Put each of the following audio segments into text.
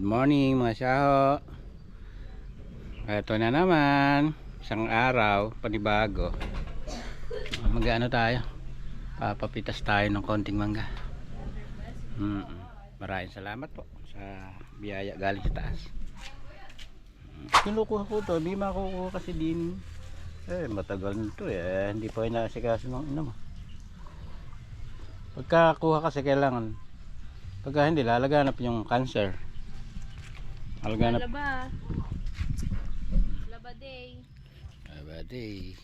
morning mga siyaho. Ito na naman, isang araw, panibago. Mag-ano tayo? Papapitas tayo ng konting mangga. Maraming salamat po sa biyaya galing sa taas. Kinukuha ko to, hindi makukuha kasi din. Matagal nito hindi pa inasikaso ng ina mo. Pagkakuha kasi kailangan, pagka hindi lalaganap yung cancer. Lalaganap. Laba day.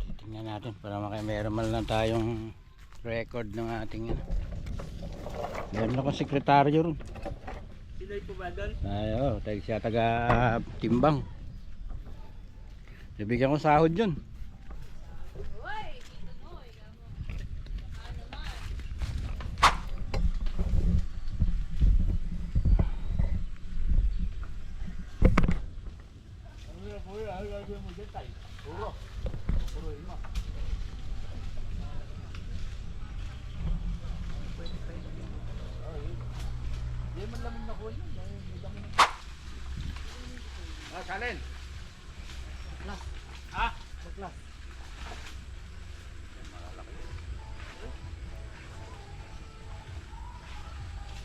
Titingnan natin para meron man lang tayong record ng ating meron akong sekretaryo ron. Sila'y po ba doon? Tayo siya taga timbang. Nabigyan ko sahod yun. Salin. Baklas. Ha? Baklas.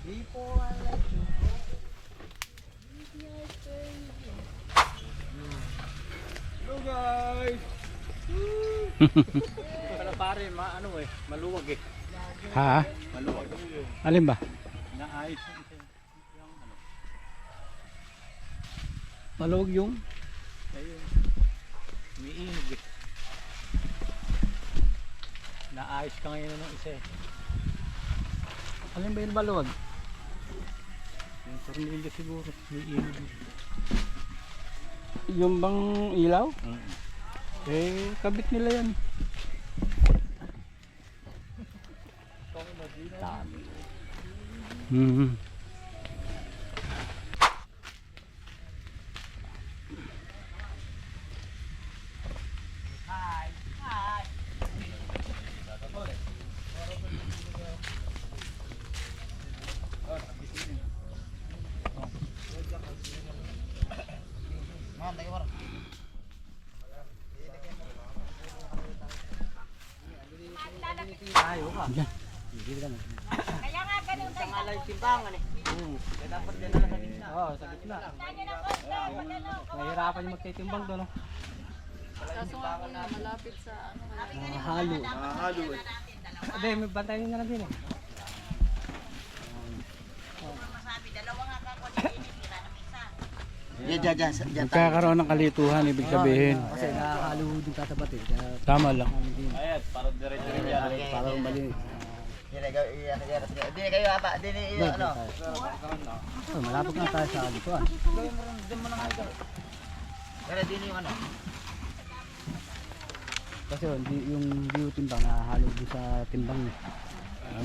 Before I let you go. Hello guys. Para pare, maluwag eh. Ha? Maluwag. Alin ba? Naayos. Maluwag yung Ayun. Umiinog eh. Naayos ka ngayon ng isa eh. alin ba yung maluwag? Yung tornilyo siguro. Umiinog eh. Yung bang ilaw? Kabit nila yan. Dami. Ayaw ka. Diyan. Kaya nga ganun tayo. Ang alay timbangan eh. Kaya dapat din na sa gitna. Oo, sa gitna. Nahihirapan yung magtitimbang doon. Kaso nga po na malapit sa ano. Halo. Mahalo eh. Hindi, may bantayan nyo na lang din eh. Magkakaroon ng kalituhan, ibig sabihin. Kasi nakahalo din katapat eh. Tama lang. Ayan, para dire-dire yan. Para mali. Hindi kayo apa, hindi ano. Malapit na tayo sa alituan. Pero din yung ano. Kasi hindi yung timbang nakahalo din sa timbang niya.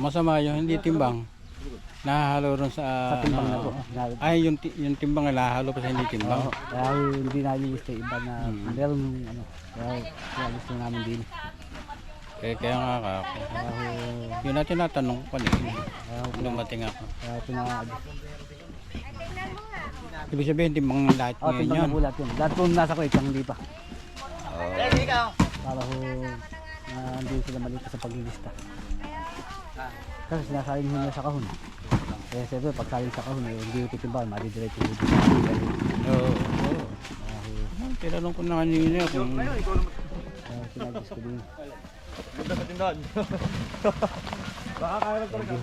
Masama yung hindi timbang. Nahahalo rin sa Sa timbang na po. Ay, yung timbang nahahalo pa sa hindi timbang. Kaya hindi namin gusto iba na meron ano. Kaya gusto namin din. Kaya nga yun natin natanong ko kanina. Dumating ako. Kaya pinag Ibig sabihin timbang lahat ngayon timbang yun. na bulat yun. Lahat po nasa ko itang hindi pa. Ready ka. Para ho hindi sila malito sa paglilista. Kasi sinasalin nila sa kahon. Kaya siyempre pag salin sa kahon hindi yung titimbang, madidiretso yung Oo. Tinanong ko na kanina kung sinagis ko din. Ganda sa tindahan. Baka kaya lang talaga.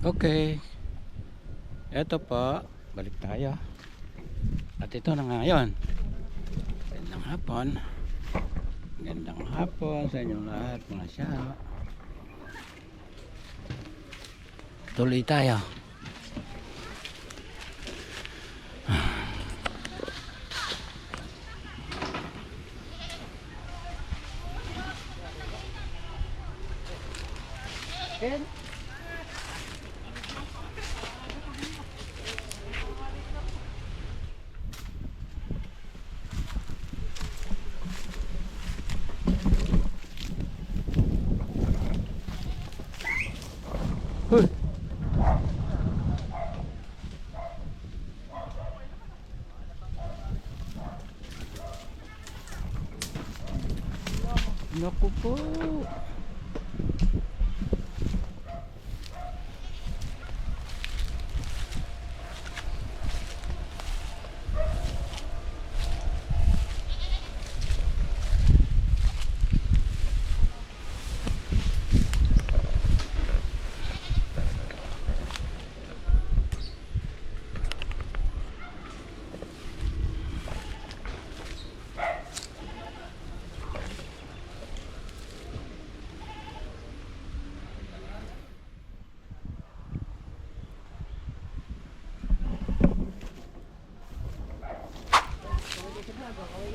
Okay. Eto po, balik tayo. At ito na nga yun. Gandang hapon. Gandang hapon sa inyong lahat mga siya. Tuloy tayo. Huh. Naku po.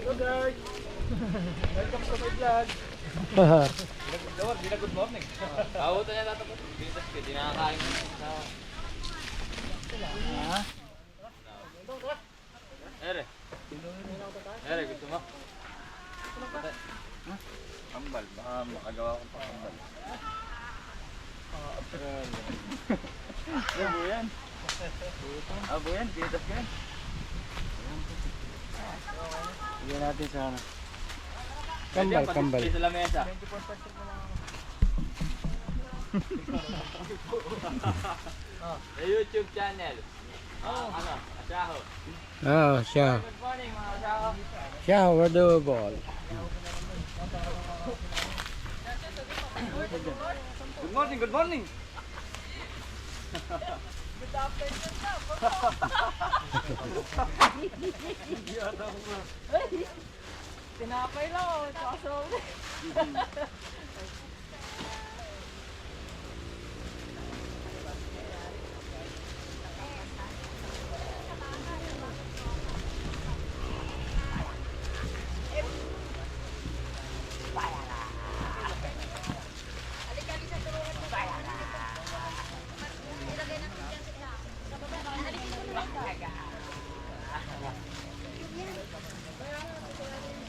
Hello guys! Welcome to my vlog! Good morning! Abutan niya tatapos. Bitas ka, di nakakain mo sa... Ere! Ere, gusto mo? Kambal, baka makagawa akong pakambal. Abo yan! Abo yan, bitas ka yan! Bigyan natin sa ano. Kambal, kambal. Sa lamesa. Sa YouTube channel. Ano? Asyaho. Oh, siya. Good morning mga asyaho. Siya, where the ball? Good morning, good morning. Tinapay lang ako. Tsaka sobrang.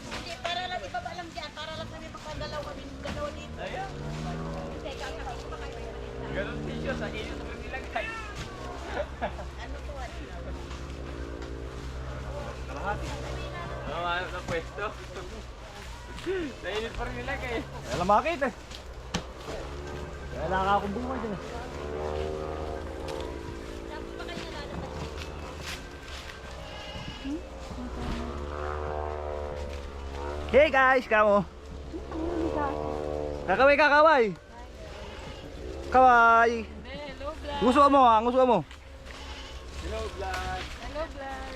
Hindi, para lang ibaba lang dyan, para lang kami makagalaw kami dalawa dito. Ayan. Teka, kapit pa kayo malita. Ganun tissue sa inyo sa nilagay. Ano to? Kalahati. Oo, ano na pwesto. Nainit pa rin nilagay. Kaya lang makakita eh. Kaya nakakabong mo dyan. Dapat pa kayo nalalabas. Hey guys, kamo. Kakaway, kakaway. Kaway. Hello, vlog. Nguso mo, nguso mo. Hello, vlog. Hello, vlog.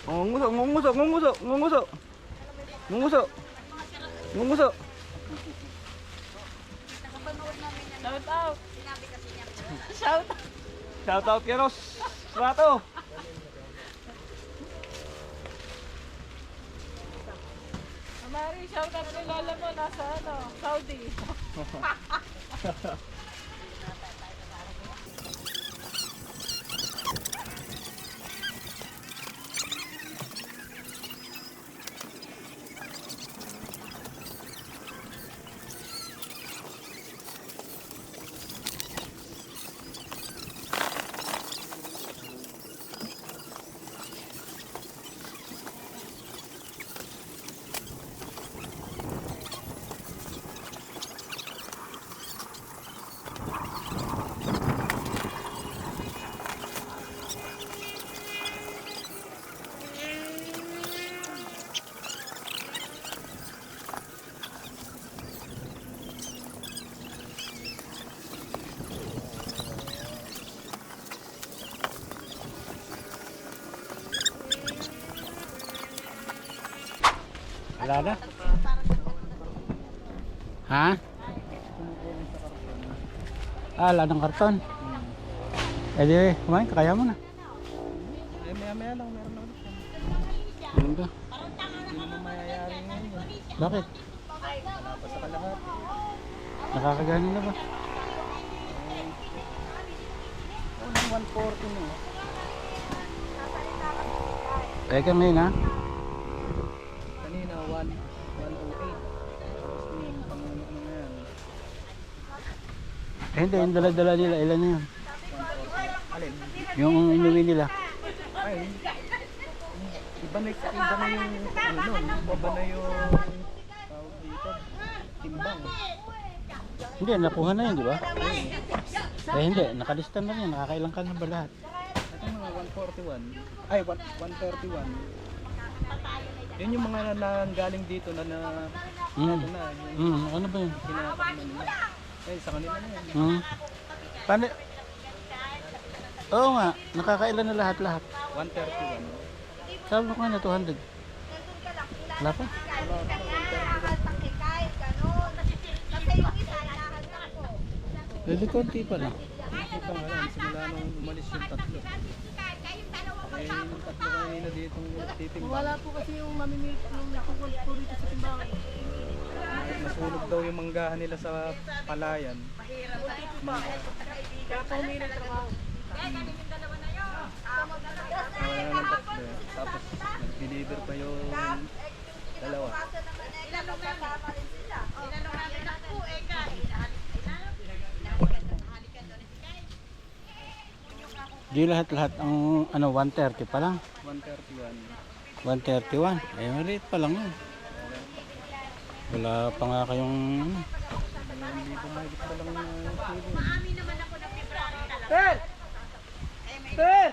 Oh, nguso, nguso, nguso, nguso. Nguso. Nguso. Shout out. Sinabi kasi niya. Shout out. Shout out kay Ross Rato. Mari, shout out kay lola mo. Nasa ano, Saudi. Wala na? Ha? Wala ng karton. Eh di, kumain, kaya mo na. Eh, maya-maya lang, meron na ulit. Ano ba? Hindi naman mayayari ngayon. Bakit? Wala pa sa kalahati. Nakakagano na ba? Oh, 140 na. Teka ngayon ha? Kanina, 108. Tapos ngayon, pang ano na yan. Eh hindi, yung dala-dala nila, ilan na yun? Alin? Yung inuwi nila. Ay, iba na yung, ano nun, iba na yung, tawag dito, timbang. Hindi, nakuha na yun, di ba? Eh hindi, nakalista na rin, nakakailang ka na ba lahat? Ito mga 141, ay 131. Yun yung mga nanggaling dito na Hmm. ito na, yung Ano ba yun? kinakaman nila. Ay, sa kanila na yan. Paano? Oo nga, nakakailan na lahat-lahat. 131. Sabi mo ka na 200. Wala pa? Pwede konti pa lang. Ito pa nga lang, simula nung umalis yung tatlo. Eh, yung tatlo kanina dito titimbang. Wala po kasi yung mamimit nung nakukul po rito sa timbangan. Nasunog daw yung manggahan nila sa palayan. Kaya po huminang trabaho. Wala na ng tatlo. Tapos nag-deliver pa yung dalawa. Di lahat-lahat ang ano 130 pa lang. 131. 131. Ay maliit pa lang yun. Wala pa nga kayong ano. Hindi po mahigit pa lang kilo. Per! Per!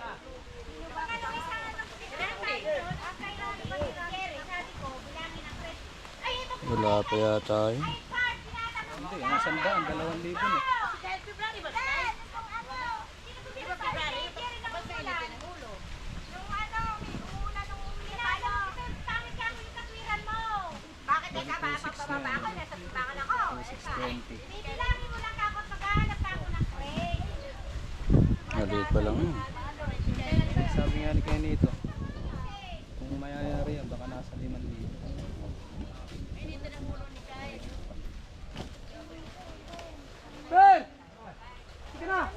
Wala pa yata yun. Hindi, ang 100, 2,000 na. Bakit ikaw ba? Pagpababa ako, nasa timbangan ako. 620. Bibilangin mo lang ako at maghahanap ako ng crate. Maliit pa lang yun. Sabi nga ni Kenito, kung mayayari yan, baka nasa 5,000. Per! Sige na!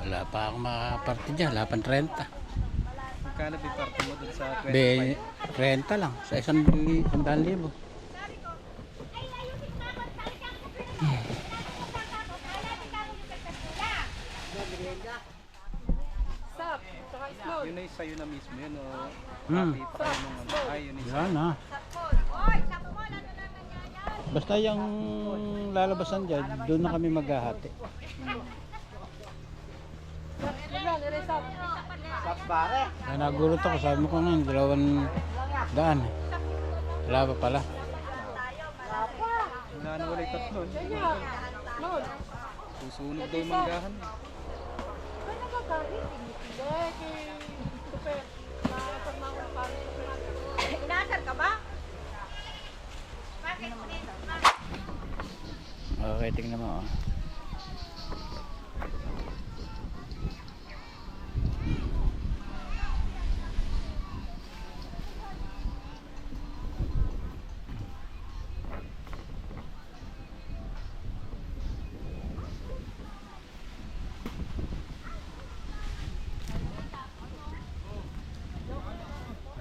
Wala pa akong makaparte dyan. Wala pang 30. Magkano biparte mo dun sa 25? Be, 30 lang. Sa 100,000. Stop! Saka slow. Yun ay sa'yo na mismo yun o Hmm. copy pa nung ano? Ay, yun ay Yan ha. Oy, sabi mo, ano na nangyayari? Basta yung lalabasan dyan, doon na kami maghahati. Yan lang, iresap. Kaya nagulat ako, sabi mo ko ngayon, 200. Wala pa pala. Wala na wala yung tatlo. Kaya, Lord. Susunog daw yung manggahan. Kaya nagagalit. Hindi, kay Super. Pag mga parang Inasar ka ba? Bakit? Okay, tingnan mo. Oh.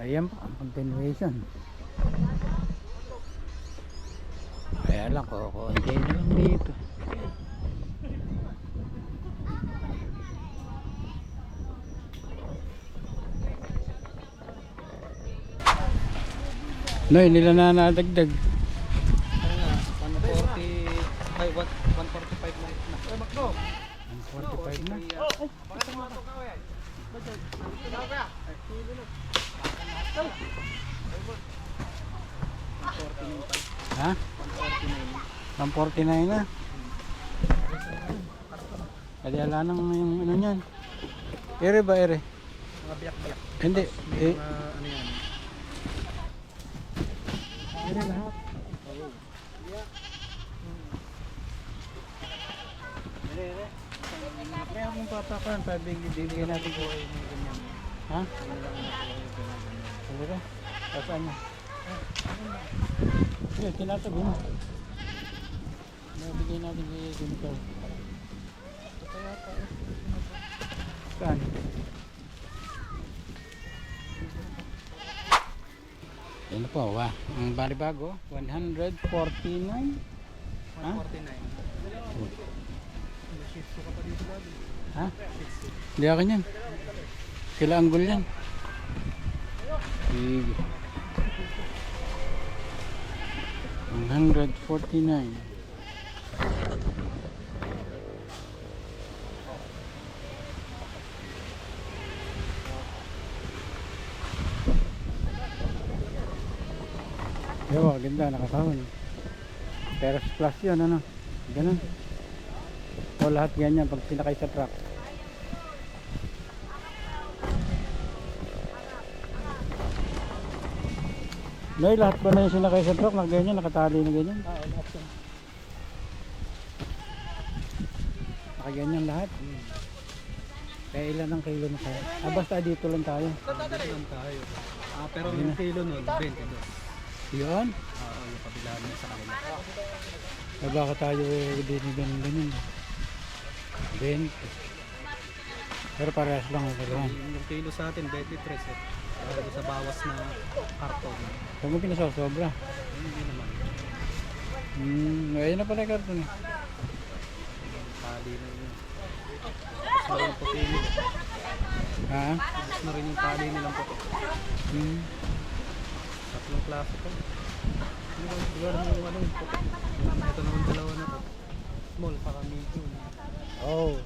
Ayan po, ang continuation. Kaya lang, kukunti na lang dito. Noy, nila na nadagdag. 140, ay 145 na. Ay, Makdo! 145 na. Ha? 149 na. Kaya wala nang yung ano niyan. Ere ba ere? Mga biyak-biyak. Hindi, eh, Ano yan? hindi lahat. Kaya kung papakan, bibigyan natin ko yung ganyan. Ha? Sige ka. Saan mo? Sige, tinatabi mo. Nabigay natin kay Juniper. Saan? Yan po, ang bali bago, 149. Ha? 49. Shift ka pa dito bago. Ha? Hindi akin yan. Kila anggol yan. Sige. 149. Ewa, ganda, nakakahon. Terrace plus yun, ano? Ganun. O lahat ganyan pag pinakay sa truck. Nay, lahat ba na yung sinakay sa truck na ganyan, nakatali na ganyan? Lahat yan. Nakaganyan lahat. Kaya ilan ang kilo na kaya? Basta dito lang tayo. Lang tayo. Pero yung kilo nun, 20 doon. Yun. Yung kabila niya sa kanila. Baka tayo din ganun. 20. Pero parehas lang ang kagahan. Yung kilo sa atin, 23 eh. Dahil sa bawas na karton. Huwag mo pinasobra. Hindi naman. Ayun na pala yung karton eh. Tali na yun. Tapos na rin yung puti nila. Ha? Tapos na rin yung tali nilang puti. Tatlong klase pa. Lugar ng ano yung puti. Ito naman dalawa na to. Small, saka medium. Oh.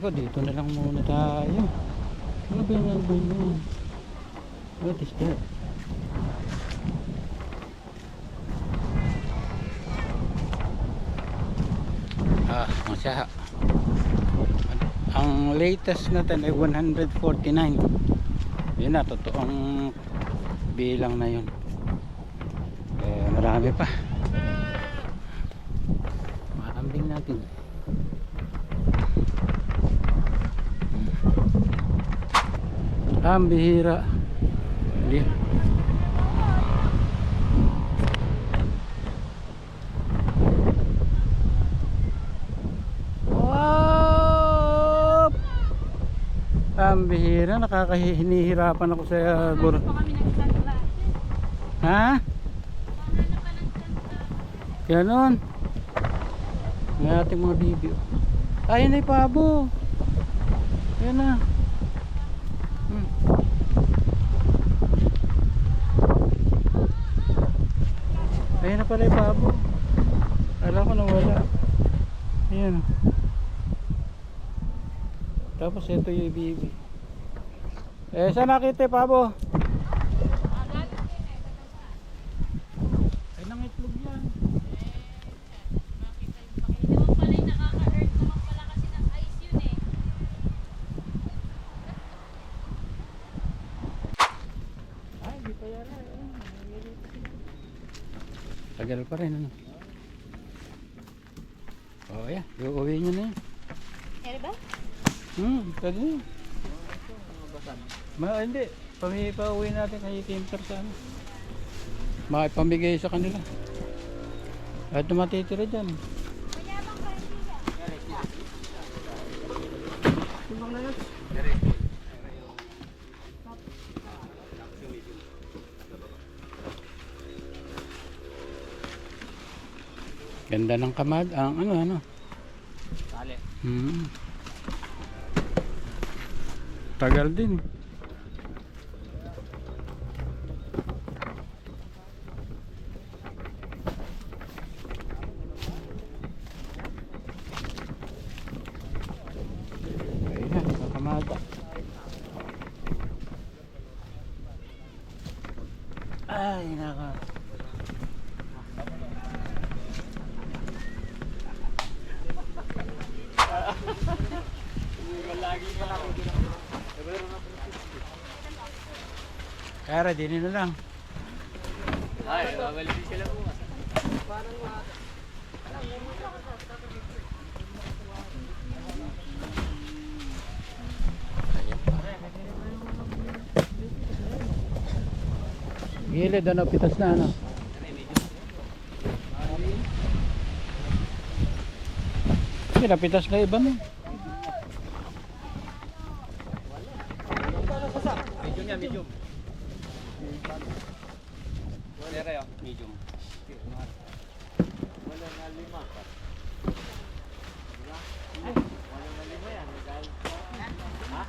Ko, dito na lang muna tayo. Ano ba yung album mo? What is that? Masya. Ang latest natin ay 149. Yun na, totoong bilang na yun. Marami pa. Maambing natin. Ang bihira. Hindi. Wow! Ang bihira. Nakakahinihirapan ako sa guro. Ha? Ganon. Ng ating mga bibi. Ayun na yung pabo. Ayan na. Ayun na pala yung pabo. Alam ko nawala. Ayan. Tapos ito yung ibibi. Saan nakita yung pabo? Ay, nang itlog yan. Ay, di pa yan. Tagal pa rin, ano? Oh, yeah. Uuwi nyo na yun. Eri ba? Pwede yun. Hindi. Pauwi natin kay Timper sa ano. Makipamigay sa kanila. At matitira dyan. Ganda ng kamad, ang ano. Tali. Tagal din. Ay, nako. Kaya din na lang. Ay, babalik sila bukas. Gilid, ano, pitas na, ano. Sige, napitas na iba mo. Medium yan, medium. Medium. Wala na lima. Wala na lima yan. Ha?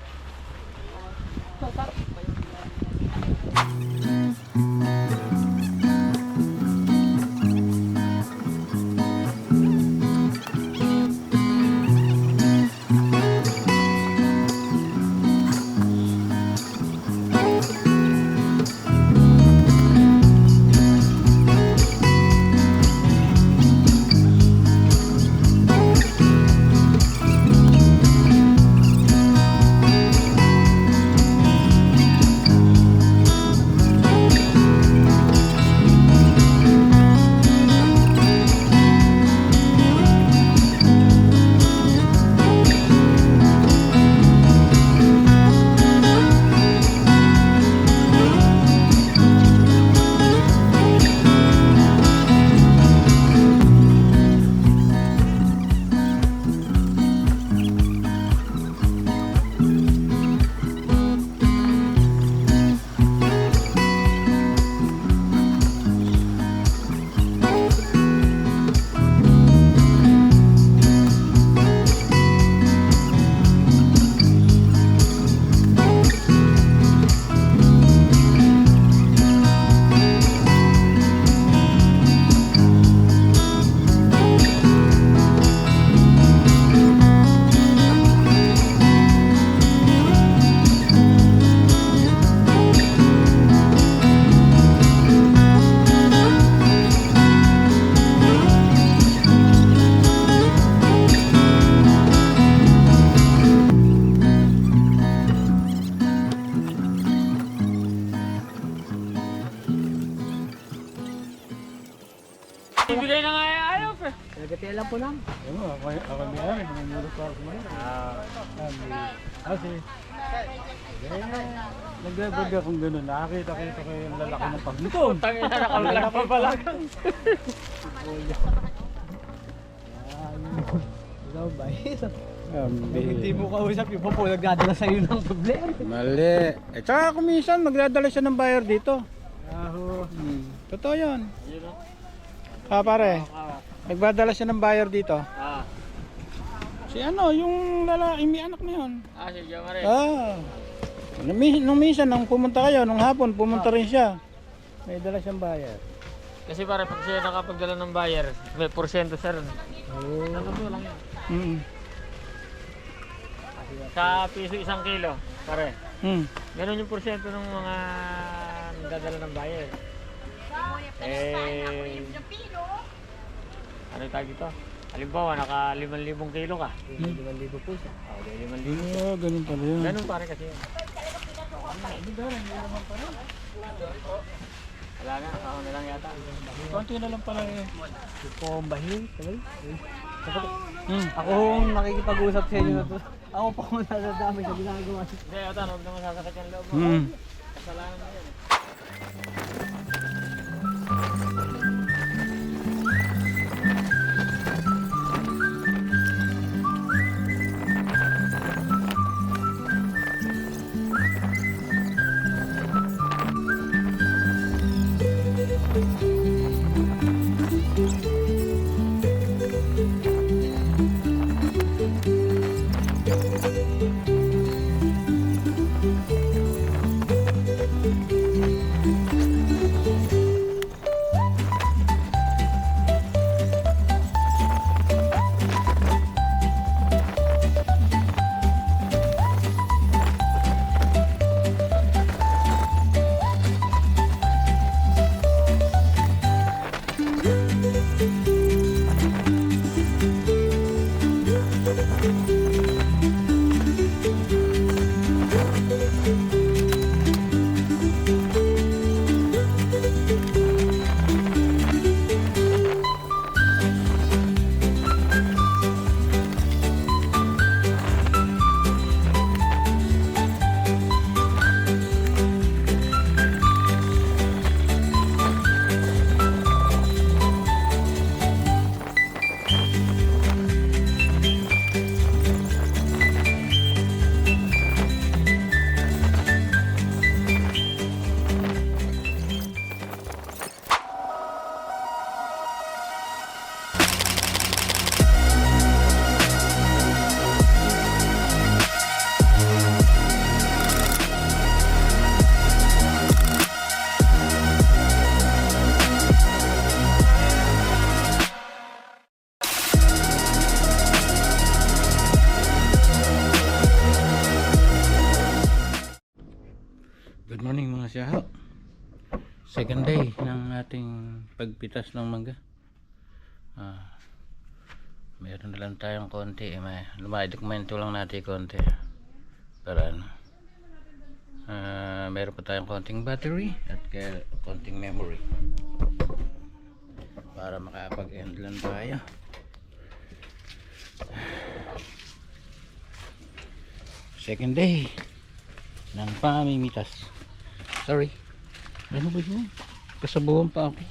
Ibigay na nga yung ayaw, pre. Nagatiya lang po lang. Ako may amin, may muro pa ako may. Kasi, nag-vlog akong gano'n. Nakakita ko yung lalaki ng pagluto. Tangin na nakablak pa pala. Ikaw ba? Hindi mo kausap yung po nagdadala sa'yo ng problema. Mali. Eh, tsaka kung minsan magdadala siya ng buyer dito. Aho. Totoo yun. Pare, nagdadala siya ng buyer dito. Ah, Si ano, yung lalaki, may anak na yun. si Jamare. Nung minsan, nung pumunta kayo, nung hapon, pumunta rin siya. May dala siyang buyer. Kasi pare, pag siya nakapagdala ng buyer, may porsyento siya rin. Ano lang yan? Sa piso 1 kilo, pare. Ganun yung porsyento ng mga nagdadala ng buyer. Ano yung tawag dito? Halimbawa, naka 5,000 kilo ka. 5,000 po siya. Ganun pala yun. Ganun pare kasi yun. Wala na, ako na lang yata. Konti na lang pala eh. Pombahin. Ako ang nakikipag-usap sa inyo na to. Ako pa kung nadadami sa ginagawa. Hindi, yata, huwag naman sasakit yung loob mo. Kasalanan mo yan. ating pagpitas ng mangga. Meron na lang tayong konti, lumadokumento lang natin konti para ano, meron pa tayong konting battery at konting memory para makapag-end lang tayo. Second day ng pamimitas. Sorry, ano ba yun? Kasabuhan pa ako.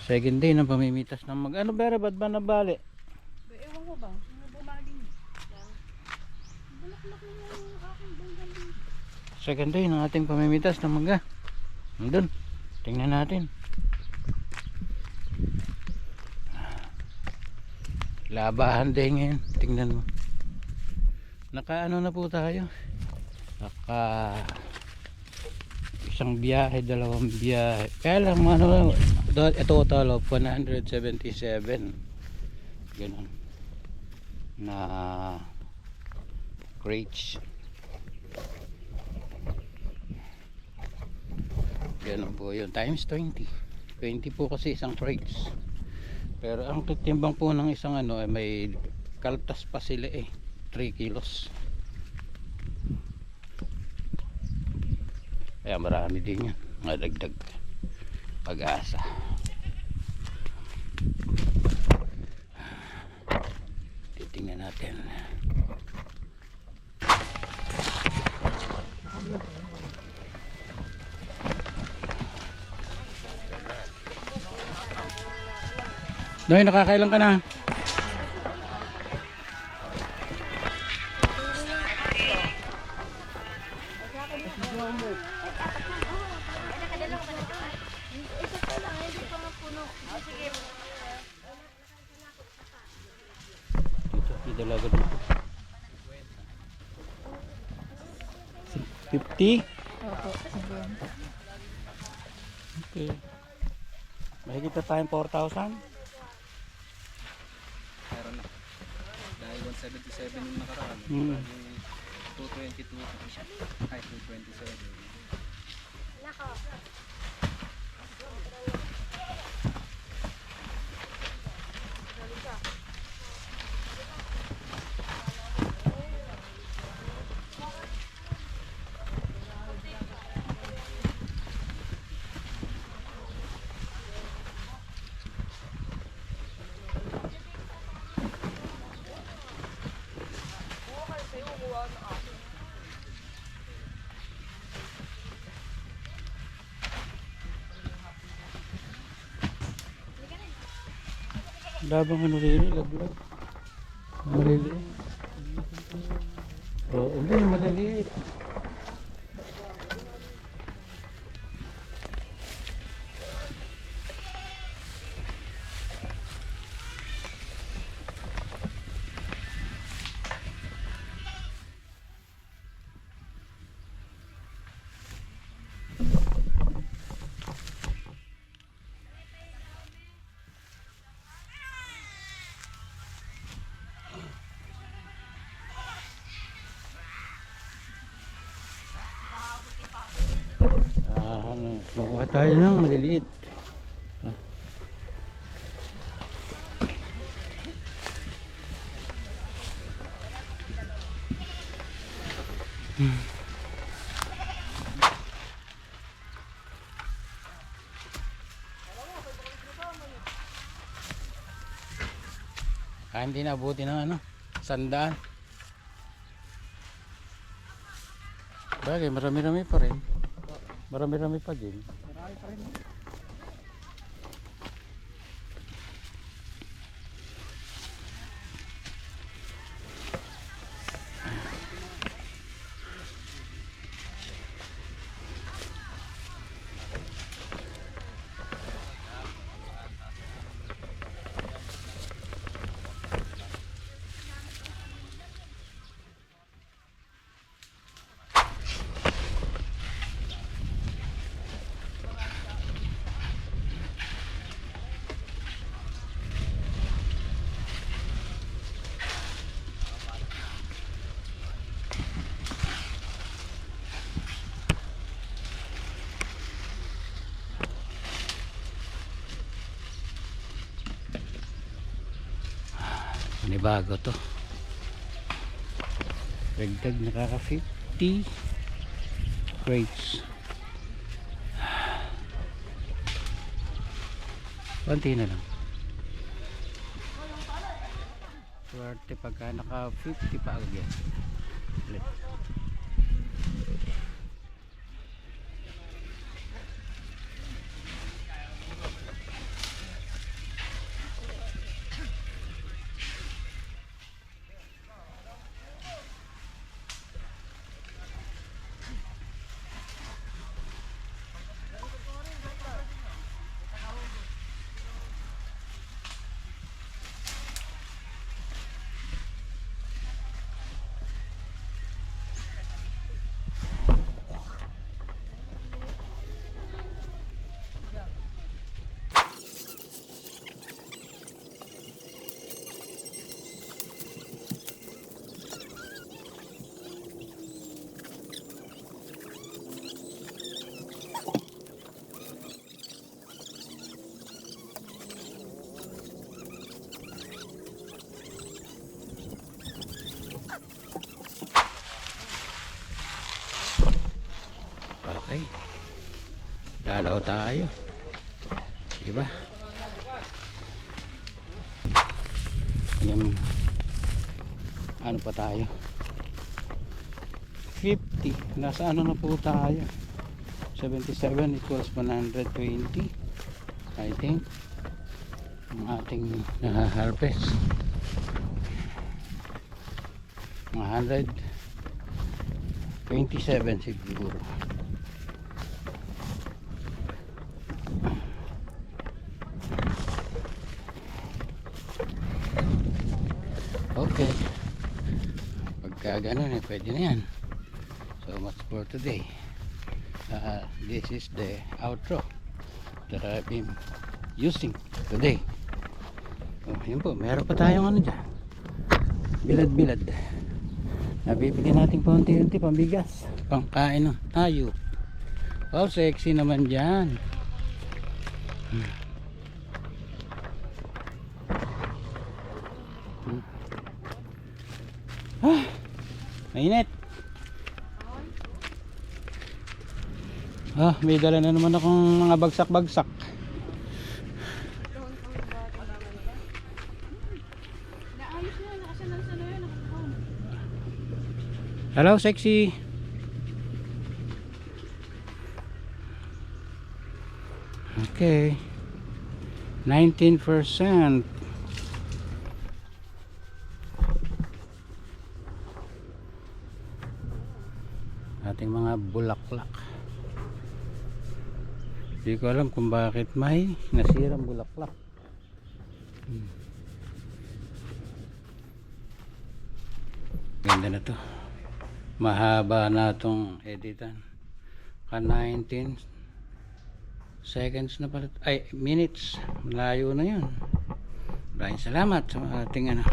Second day ng pamimitas ng ano ba, ba't ba nabali? Ewan ko ba? Bumali. Bulaklak na yung aking banggang. Second day ng ating pamimitas ng mangga. Nandun, tingnan natin. Labahan din ngayon, tingnan mo. Naka ano na po tayo, naka isang biyahe, dalawang biyahe, kaya lang ano, a total of 177 ganun na crates. Ganun po yun, times 20 po kasi isang crates. Pero ang timbang po ng isang ano ay may kaltas pa sila 3 kilos. Kaya marami din yan, madagdag pag-asa. Titingnan natin. Noy, nakakailan ka na? Dito, dalaga dito. 50? Okay. Mahigit na tayong 4,000? Meron na. Dahil 177 yung nakaraan. 222. Ay, 227. Labang ano rin, laglag. Maliliit. Oo, hindi, maliliit. Makuha tayo ng maliliit. Hindi nabuti ng ano, 100. Bagay, marami-rami pa rin. Marami-rami pa din. Marami pa rin. Panibago to. Dagdag nakaka 50 crates. Konti na lang. Swerte pagka naka 50 pa agad yan. Ulit. Okay. Dalaw tayo. Diba? Yung ano pa tayo? 50. Nasa ano na po tayo? 77 equals 120. I think. Ang ating harvest. 127 siguro. Okay. Pagka ganun pwede na yan. So much for today. This is the outro that I've been using today. Yun po, meron pa tayong ano dyan. Bilad-bilad. Nabibili natin paunti-unti pambigas. Pangkain ng tayo. Oh, sexy naman dyan. Mainit. May dala na naman akong mga bagsak-bagsak. Hello, sexy. Okay. 19%. Ating mga bulaklak. Hindi ko alam kung bakit may nasirang bulaklak. Ganda na to. Mahaba na itong editan. 19 seconds na pala. Ay, minutes. Malayo na yun. Maraming salamat sa ating ano.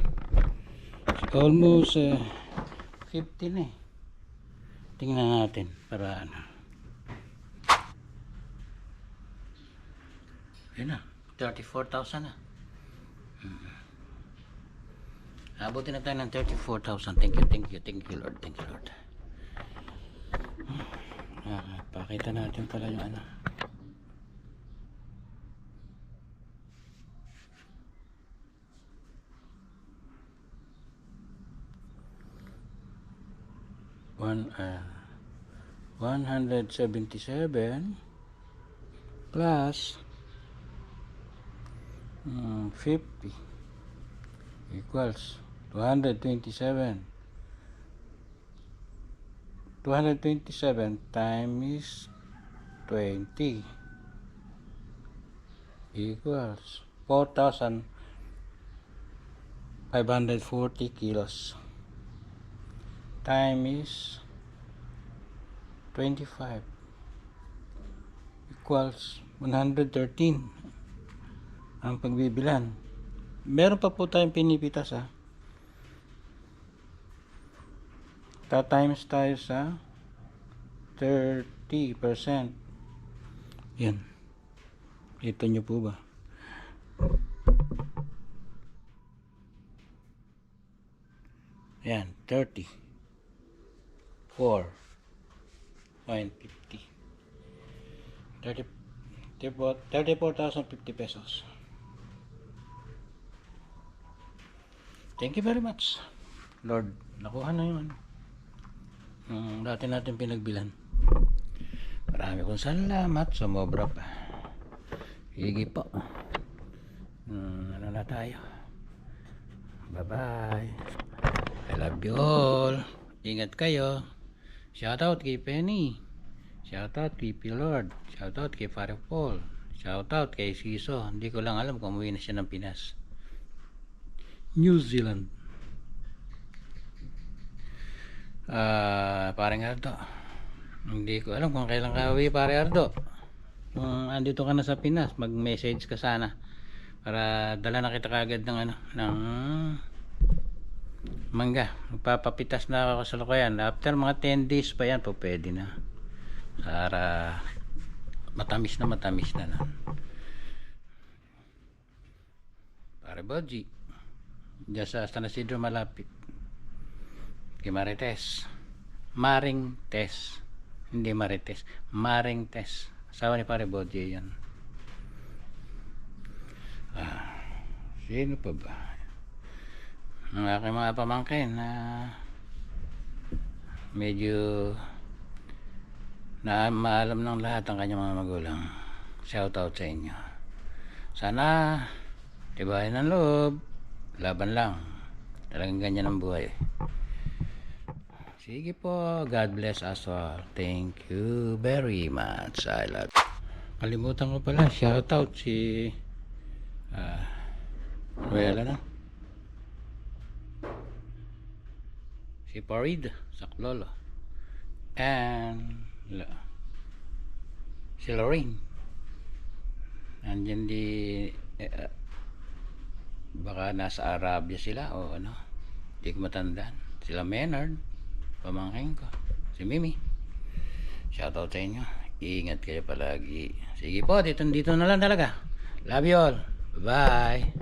Almost 15 eh. Tingnan natin para ano. Yun na, 34,000 na. Abutin na tayo ng 34,000. Thank you Lord. Thank you Lord. Pakita natin pala yung ano. One, 177 plus 50 equals 227. 227 times 20 equals 4,540 kilos. Time is 25 equals 113 ang pagbibilan. Meron pa po tayong pinipitas times tayo sa 30%. Yan. Ito nyo po ba? Yan, 34.50. 34,050 pesos. Thank you very much, Lord. Nakuha na yun. Dati natin pinagbilan. Marami kong salamat. Sumobra pa. Sige po. Ano na tayo? Bye-bye. I love you all. Ingat kayo. Shoutout kay Penny. Shoutout kay Lord. Shoutout kay Father Paul. Shoutout kay Siso. Hindi ko lang alam kung umuwi na siya ng Pinas. New Zealand. Parang Ardo. Hindi ko alam kung kailan ka uwi, pare Ardo. Kung andito ka na sa Pinas, mag-message ka sana para dala na kita kagad ng ng mangga. Magpapapitas na ako sa Lukayan. After mga 10 days pa yan, pwede na. Para matamis na pare Bodji. Diyan sa San Isidro malapit. Kay Marites. Maring Tes. Hindi Marites. Maring Tes. Asawa ni pare Bodji yan. Sino pa ba? Ang aking mga pamangkin na medyo na maalam ng lahat ang kanyang mga magulang. Shout out sa inyo. Sana tibayan ng loob. Laban lang. Talagang ganyan ang buhay. Sige po. God bless us all. Thank you very much. I love you. Kalimutan ko pala. Shout out si Ruela na. Si Parid Saklolo. And si Lorraine. Andyan di baka nasa Arabia sila o ano, hindi ko matandaan. Sila Menard, pamangkin ko, si Mimi. Shoutout sa inyo. Ingat kayo palagi. Sige po, dito na lang talaga. Love you all. Bye.